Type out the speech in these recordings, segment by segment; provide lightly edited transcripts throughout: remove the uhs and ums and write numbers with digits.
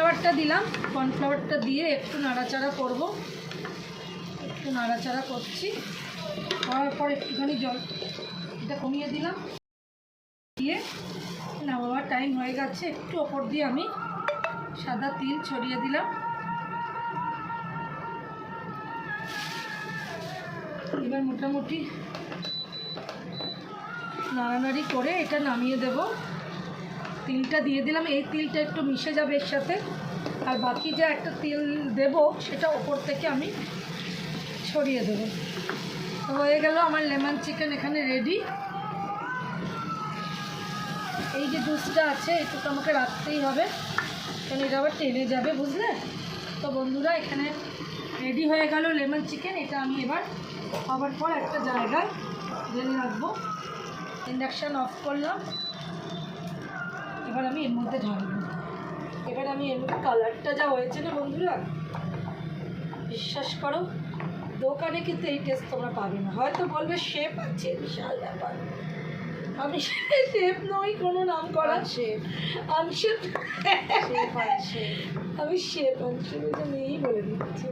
কর্নফ্লাওয়ারটা দিলাম, কর্নফ্লাওয়ারটা দিয়ে একটু নাড়াচাড়া করব, একটু নাড়াচাড়া করছি। করার পর একটুখানি জল এটা কমিয়ে দিলাম, দিয়ে নামাবার টাইম হয়ে গেছে। একটু ওপর দিয়ে আমি সাদা তিল ছড়িয়ে দিলাম। এবার মোটামুটি নাড়ানাড়ি করে এটা নামিয়ে দেব। তিলটা দিয়ে দিলাম, এই তিলটা একটু মিশে যাবে এর সাথে, আর বাকি যে একটা তিল দেব সেটা ওপর থেকে আমি ছড়িয়ে দেবো। তো হয়ে গেল আমার লেমন চিকেন এখানে রেডি। এই যে জুসটা আছে এটুকু আমাকে রাখতেই হবে, কারণ এটা আবার টেনে যাবে, বুঝলে তো বন্ধুরা। এখানে রেডি হয়ে গেল লেমন চিকেন। এটা আমি এবার খাবার পর একটা জায়গায় ঢেলে রাখবো। ইন্ডাকশান অফ করলাম, এবার আমি এর মধ্যে ঢালবো। এবার আমি এর মধ্যে কালারটা যা হয়েছে না বন্ধুরা, বিশ্বাস করো দোকানে কিন্তু এই টেস্ট তোমরা পাবে না। হয়তো বলবে শেপ আছে, বিশাল ব্যাপার। আমি শেফ নই, কোনো নাম করা শেফ, আমি শেফ, আমি শেফ অংশের নেই বলে দিচ্ছি।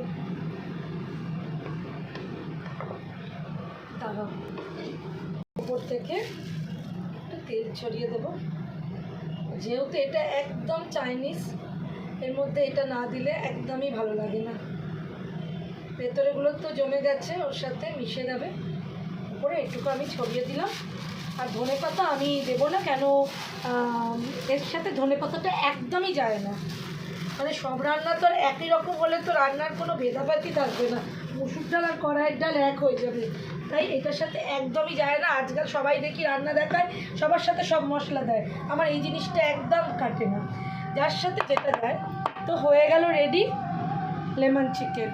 দাঁড়াও, উপর থেকে একটু তেল ছড়িয়ে দেবো। যেহেতু এটা একদম চাইনিজ, এর মধ্যে এটা না দিলে একদমই ভালো লাগে না। ভেতরেগুলো তো জমে গেছে, ওর সাথে মিশে যাবে। উপরে একটুকু আমি ছড়িয়ে দিলাম। আর ধনেপাতা আমি দেবো না, কেন এর সাথে ধনেপাতাটা একদমই যায় না। মানে সব রান্না তো আর একই রকম হলে তো রান্নার কোনো ভেদাভেদই থাকবে না, মুসুর ডাল আর কড়াইয়ের ডাল এক হয়ে যাবে। তাই এটার সাথে একদমই যায় না। আজকাল সবাই দেখি রান্না দেখায় সবার সাথে সব মশলা দেয়, আমার এই জিনিসটা একদম কাটে না, যার সাথে যেটা দেয়। তো হয়ে গেল রেডি লেমন চিকেন।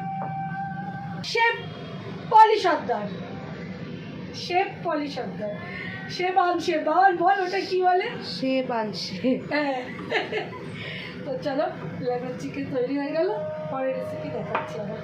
শেফ পলি সর্দার, শেফ পলি সর্দার, শেফ আনশে, বল ওটা কি বলে, শেফ আনশে। হ্যাঁ। তো চলো লেমন চিকেন তৈরি হয়ে গেল, পরের রেসিপি দেখাচ্ছি আবার।